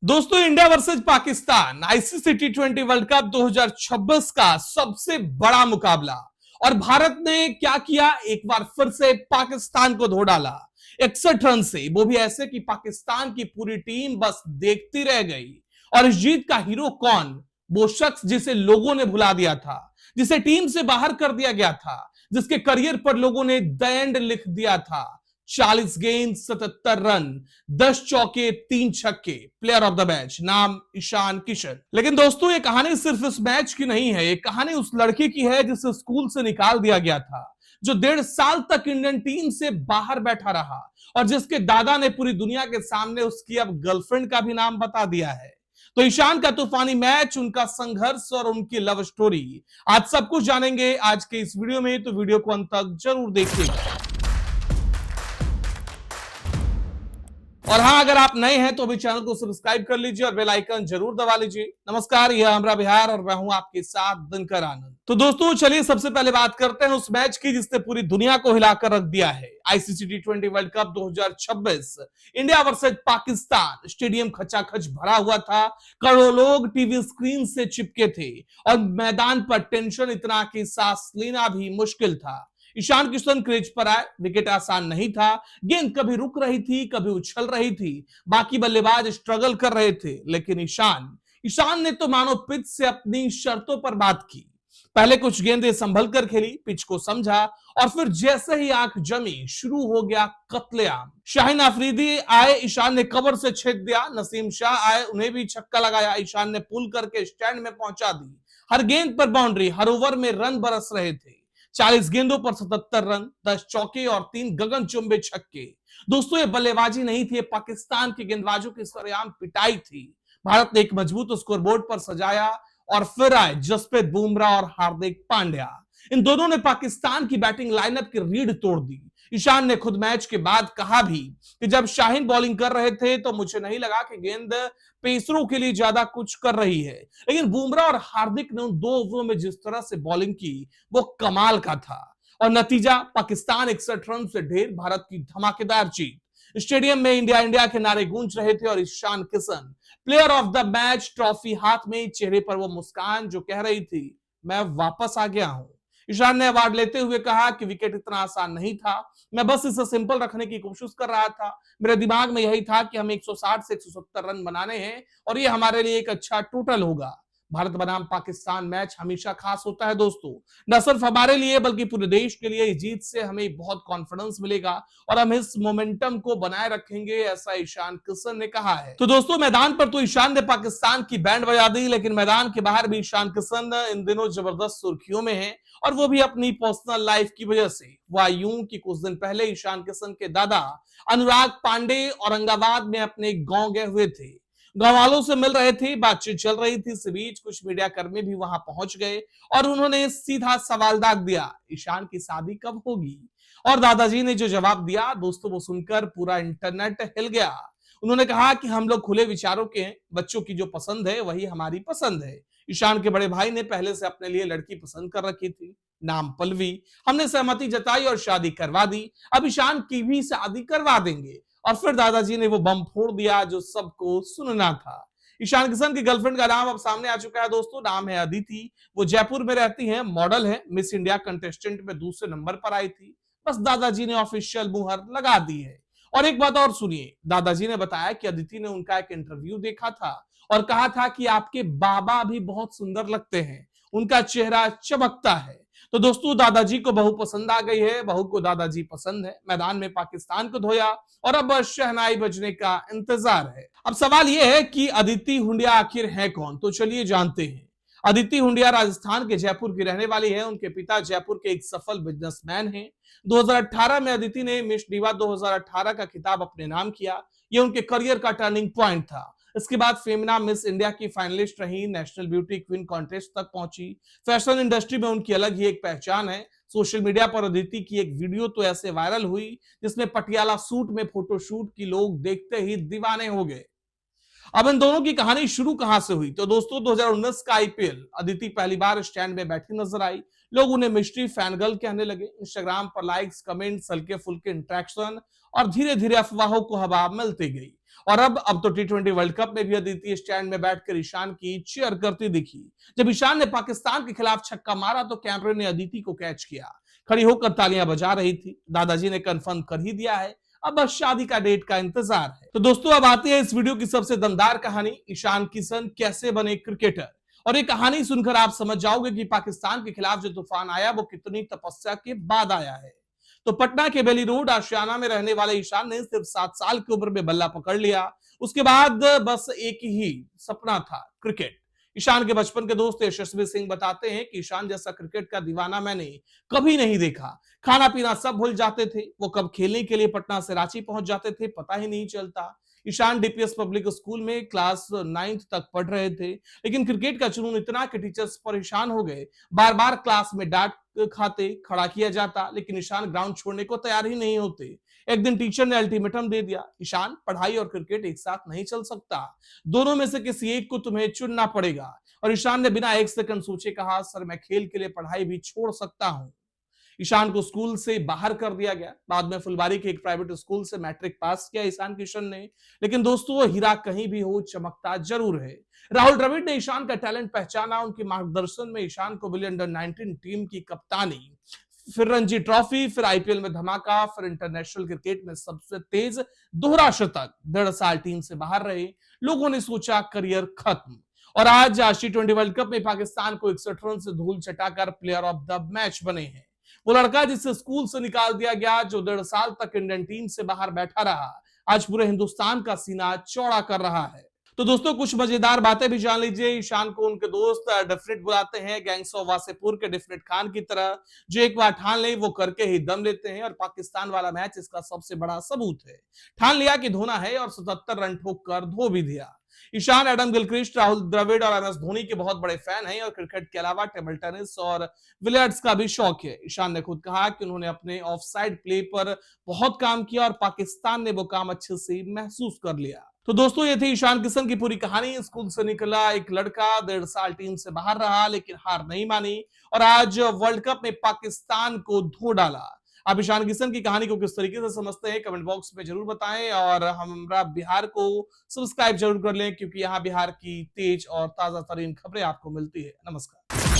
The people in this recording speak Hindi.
दोस्तों, India versus Pakistan ICC T20 world cup 2026 का सबसे बड़ा मुकाबला। और भारत ने क्या किया, एक बार फिर से पाकिस्तान को धो डाला 61 रन से, वो भी ऐसे कि पाकिस्तान की पूरी टीम बस देखती रह गई। और इस जीत का हीरो कौन? वो शख्स जिसे लोगों ने भुला दिया था, जिसे टीम से बाहर कर दिया गया था, जिसके करियर पर लोगों ने द एंड लिख दिया था। 40 गेंद 77 रन, 10 चौके 3 छक्के, प्लेयर ऑफ द मैच, नाम ईशान किशन। लेकिन दोस्तों, ये कहानी सिर्फ इस मैच की नहीं है, ये कहानी उस लड़के की है जिसे स्कूल से निकाल दिया गया था, जो 1.5 साल तक इंडियन टीम से बाहर बैठा रहा और जिसके दादा ने पूरी दुनिया के सामने उसकी अब गर्लफ्रेंड का भी नाम बता दिया है। तो ईशान का तूफानी मैच, उनका संघर्ष और उनकी लव स्टोरी, आज सब कुछ जानेंगे आज के इस वीडियो में, तो वीडियो को अंत तक जरूर देखिएगा। और हाँ, अगर आप नए हैं तो अभी चैनल को सब्सक्राइब कर लीजिए और बेल आइकन जरूर दबा लीजिए। नमस्कार, यह हमरा बिहार और मैं हूं आपके साथ दिनकर आनंद। तो दोस्तों, चलिए सबसे पहले बात करते हैं उस मैच की जिसने पूरी दुनिया को हिलाकर रख दिया है। ICC T20 world cup 2026 India versus Pakistan. Stadium खचाखच भरा हुआ था, करोड़ों लोग टीवी स्क्रीन से चिपके थे और मैदान पर टेंशन इतना कि सांस लेना भी मुश्किल था। ईशान किशन क्रीज पर आए, विकेट आसान नहीं था, गेंद कभी रुक रही थी, कभी उछल रही थी, बाकी बल्लेबाज स्ट्रगल कर रहे थे, लेकिन ईशान ने तो मानो पिच से अपनी शर्तों पर बात की। पहले कुछ गेंदें संभल कर खेली, पिच को समझा, और फिर जैसे ही आंख जमी, शुरू हो गया कत्लेआम। शाहिन अफरीदी आए, ईशान ने कवर से छेद दिया। नसीम शाह आए, उन्हें भी छक्का लगाया, ईशान ने पुल करके स्टैंड में पहुंचा दी। हर गेंद पर बाउंड्री, हर ओवर में रन बरस रहे थे। 40 गेंदों पर 77 रन, 10 चौके और 3 गगनचुंबी छक्के। दोस्तों, ये बल्लेबाजी नहीं थी, पाकिस्तान के गेंदबाजों की सरेआम पिटाई थी। भारत ने एक मजबूत स्कोरबोर्ड पर सजाया और फिर आए जसप्रीत बुमराह और हार्दिक पांड्या। इन दोनों ने पाकिस्तान की बैटिंग लाइनअप की रीढ़ तोड़ दी। ईशान ने खुद मैच के बाद कहा भी कि जब शाहीन बॉलिंग कर रहे थे तो मुझे नहीं लगा कि गेंद पेसरों के लिए ज्यादा कुछ कर रही है, लेकिन बुमराह और हार्दिक ने उन 2 ओवरों में जिस तरह से बॉलिंग की, वो कमाल का था। और नतीजा, पाकिस्तान 61 रन से ढेर, भारत की धमाकेदार जीत। स्टेडियम में इंडिया इंडिया के नारे गूंज रहे थे और Ishan Kishan player of the match, trophy हाथ में, चेहरे पर वो मुस्कान जो कह रही थी मैं वापस आ गया हूं। ईशान ने अवार्ड लेते हुए कहा कि विकेट इतना आसान नहीं था, मैं बस इसे सिंपल रखने की कोशिश कर रहा था। मेरे दिमाग में यही था कि हमें 160 से 170 रन बनाने हैं और ये हमारे लिए एक अच्छा टोटल होगा। भारत बनाम पाकिस्तान मैच हमेशा खास होता है दोस्तों, न सिर्फ हमारे लिए बल्कि पूरे देश के लिए। इस जीत से हमें बहुत कॉन्फिडेंस मिलेगा और हम इस मोमेंटम को बनाए रखेंगे, ऐसा ईशान किशन ने कहा है। तो दोस्तों, मैदान पर तो ईशान ने पाकिस्तान की बैंड बजा दी, लेकिन मैदान के बाहर भी ईशान किशन इन दिनों जबरदस्त सुर्खियों में है, और वो भी अपनी पर्सनल लाइफ की वजह से। वह यूं कि कुछ दिन पहले ईशान किशन के दादा अनुराग पांडे औरंगाबाद में अपने गांव गए हुए थे, गांव वालों से मिल रहे थे, बातचीत चल रही थी। इस बीच कुछ मीडिया कर्मी भी वहां पहुंच गए और उन्होंने सीधा सवाल दाग दिया, ईशान की शादी कब होगी? और दादाजी ने जो जवाब दिया दोस्तों, वो सुनकर पूरा इंटरनेट हिल गया। उन्होंने कहा कि हम लोग खुले विचारों के हैं, बच्चों की जो पसंद है वही हमारी पसंद है। ईशान के बड़े भाई ने पहले से अपने लिए लड़की पसंद कर रखी थी, नाम पल्लवी। हमने सहमति जताई और शादी करवा दी, अब ईशान की भी शादी करवा देंगे। और फिर दादाजी ने वो बम फोड़ दिया जो सबको सुनना था। ईशान किशन की गर्लफ्रेंड का नाम अब सामने आ चुका है दोस्तों, नाम है अदिति। वो जयपुर में रहती हैं, मॉडल है, मिस इंडिया कंटेस्टेंट में दूसरे नंबर पर आई थी। बस दादाजी ने ऑफिशियल मुहर लगा दी है। और एक बात और सुनिए, दादाजी ने बताया कि अदिति ने उनका एक इंटरव्यू देखा था और कहा था कि आपके बाबा भी बहुत सुंदर लगते हैं, उनका चेहरा चमकता है। तो दोस्तों, दादाजी को बहू पसंद आ गई है, बहू को दादाजी पसंद है। मैदान में पाकिस्तान को धोया और अब बस शहनाई बजने का इंतजार है। अब सवाल यह है कि अदिति हुंडिया आखिर है कौन, तो चलिए जानते हैं। अदिति हुंडिया राजस्थान के जयपुर की रहने वाली है। उनके पिता जयपुर के एक सफल बिजनेसमैन हैं। 2018 में अदिति ने मिस डिवा 2018 का खिताब अपने नाम किया। यह उनके करियर का टर्निंग पॉइंट था। इसके बाद फेमिना मिस इंडिया की फाइनलिस्ट रही, नेशनल ब्यूटी क्वीन कॉन्टेस्ट तक पहुंची। फैशन इंडस्ट्री में उनकी अलग ही एक पहचान है। सोशल मीडिया पर अदिति की एक वीडियो तो ऐसे वायरल हुई जिसमें पटियाला सूट में फोटोशूट की लोग देखते ही दीवाने हो गए। अब इन दोनों की कहानी शुरू कहां से हुई, तो दोस्तों 2019 का आईपीएल, अदिति पहली बार स्टैंड में बैठी नजर आई। लोग उन्हें मिस्ट्री फैन गर्ल कहने लगे। इंस्टाग्राम पर लाइक्स, कमेंट्स, हल्के फुल्के इंटरेक्शन और धीरे धीरे अफवाहों को हवा मिलती गई। और अब तो टी20 वर्ल्ड कप में भी अदिति स्टैंड में बैठकर ईशान की चीयर करती दिखी। जब ईशान ने पाकिस्तान के खिलाफ छक्का मारा तो कैमरे ने अदिति को कैच किया। खड़ी होकर तालियां बजा रही थी। दादाजी ने कंफर्म कर ही दिया है, अब बस शादी का डेट का इंतजार है। तो दोस्तों अब आती है इस वीडियो की सबसे दमदार कहानी, ईशान किशन कैसे बने क्रिकेटर। और ये कहानी सुनकर आप समझ जाओगे कि पाकिस्तान के खिलाफ जो तूफान आया वो कितनी तपस्या के बाद आया है। तो पटना के बेली रोड आशियाना में रहने वाले ईशान ने सिर्फ 7 साल की उम्र में बल्ला पकड़ लिया। उसके बाद बस एक ही सपना था, क्रिकेट। ईशान के बचपन के दोस्त यशस्वी सिंह बताते हैं कि ईशान जैसा क्रिकेट का दीवाना मैंने कभी नहीं देखा। खाना पीना सब भूल जाते थे। वो कब खेलने के लिए पटना से रांची पहुंच जाते थे पता ही नहीं चलता। ईशान डीपीएस पब्लिक स्कूल में क्लास 9th तक पढ़ रहे थे, लेकिन क्रिकेट का जुनून इतना कि टीचर्स परेशान हो गए। बार बार क्लास में डांट खाते, खड़ा किया जाता, लेकिन ईशान ग्राउंड छोड़ने को तैयार ही नहीं होते। एक दिन टीचर ने अल्टीमेटम दे दिया, ईशान पढ़ाई और क्रिकेट एक साथ नहीं चल सकता, दोनों में से किसी एक को तुम्हें चुनना पड़ेगा। और ईशान ने बिना एक सेकंड सोचे कहा, सर मैं खेल के लिए पढ़ाई भी छोड़ सकता हूं। ईशान को स्कूल से बाहर कर दिया गया। बाद में फुलबारी के एक प्राइवेट स्कूल से मैट्रिक पास किया ईशान किशन ने। लेकिन दोस्तों वो हीरा कहीं भी हो, चमकता जरूर है। राहुल द्रविड़ ने ईशान का टैलेंट पहचाना। उनके मार्गदर्शन में ईशान को मिली अंडर-19 टीम की कप्तानी, फिर रणजी ट्रॉफी, फिर आईपीएल में धमाका, फिर इंटरनेशनल क्रिकेट में सबसे तेज दोहरा शतक। 1.5 साल टीम से बाहर रहे, लोगों ने सोचा करियर खत्म। और आज टी20 वर्ल्ड कप में पाकिस्तान को 61 रन से धूल चटाकर प्लेयर ऑफ द मैच बने हैं। वो लड़का जिसे स्कूल से निकाल दिया गया, जो 1.5 साल तक इंडियन टीम से बाहर बैठा रहा, आज पूरे हिंदुस्तान का सीना चौड़ा कर रहा है। तो दोस्तों कुछ मजेदार बातें भी जान लीजिए। ईशान को उनके दोस्त डेफिनेट बुलाते हैं, गैंग्स ऑफ वासेपुर के डेफिनेट खान की तरह, जो एक बार ठान ले वो करके ही दम लेते हैं। और पाकिस्तान वाला मैच इसका सबसे बड़ा सबूत है। ठान लिया कि धोना है और 77 रन ठोक कर धो भी दिया। ईशान एडम गिलक्रिस्ट, राहुल द्रविड़ और एमएस धोनी के बहुत बड़े फैन हैं और क्रिकेट के अलावा टेबल टेनिस और बिलियर्ड्स का भी शौक है। ईशान ने खुद कहा कि उन्होंने अपने ऑफ साइड प्ले पर बहुत काम किया और पाकिस्तान ने वो काम अच्छे से महसूस कर लिया। तो दोस्तों ये थी ईशान किशन की पूरी कहानी। स्कूल से निकला एक लड़का, 1.5 साल टीम से बाहर रहा, लेकिन हार नहीं मानी और आज वर्ल्ड कप में पाकिस्तान को धो डाला। आप ईशान किशन की कहानी को किस तरीके से समझते हैं कमेंट बॉक्स में जरूर बताएं और हमारा बिहार को सब्सक्राइब जरूर कर लें, क्योंकि यहाँ बिहार की तेज और ताजा तरीन खबरें आपको मिलती है। नमस्कार।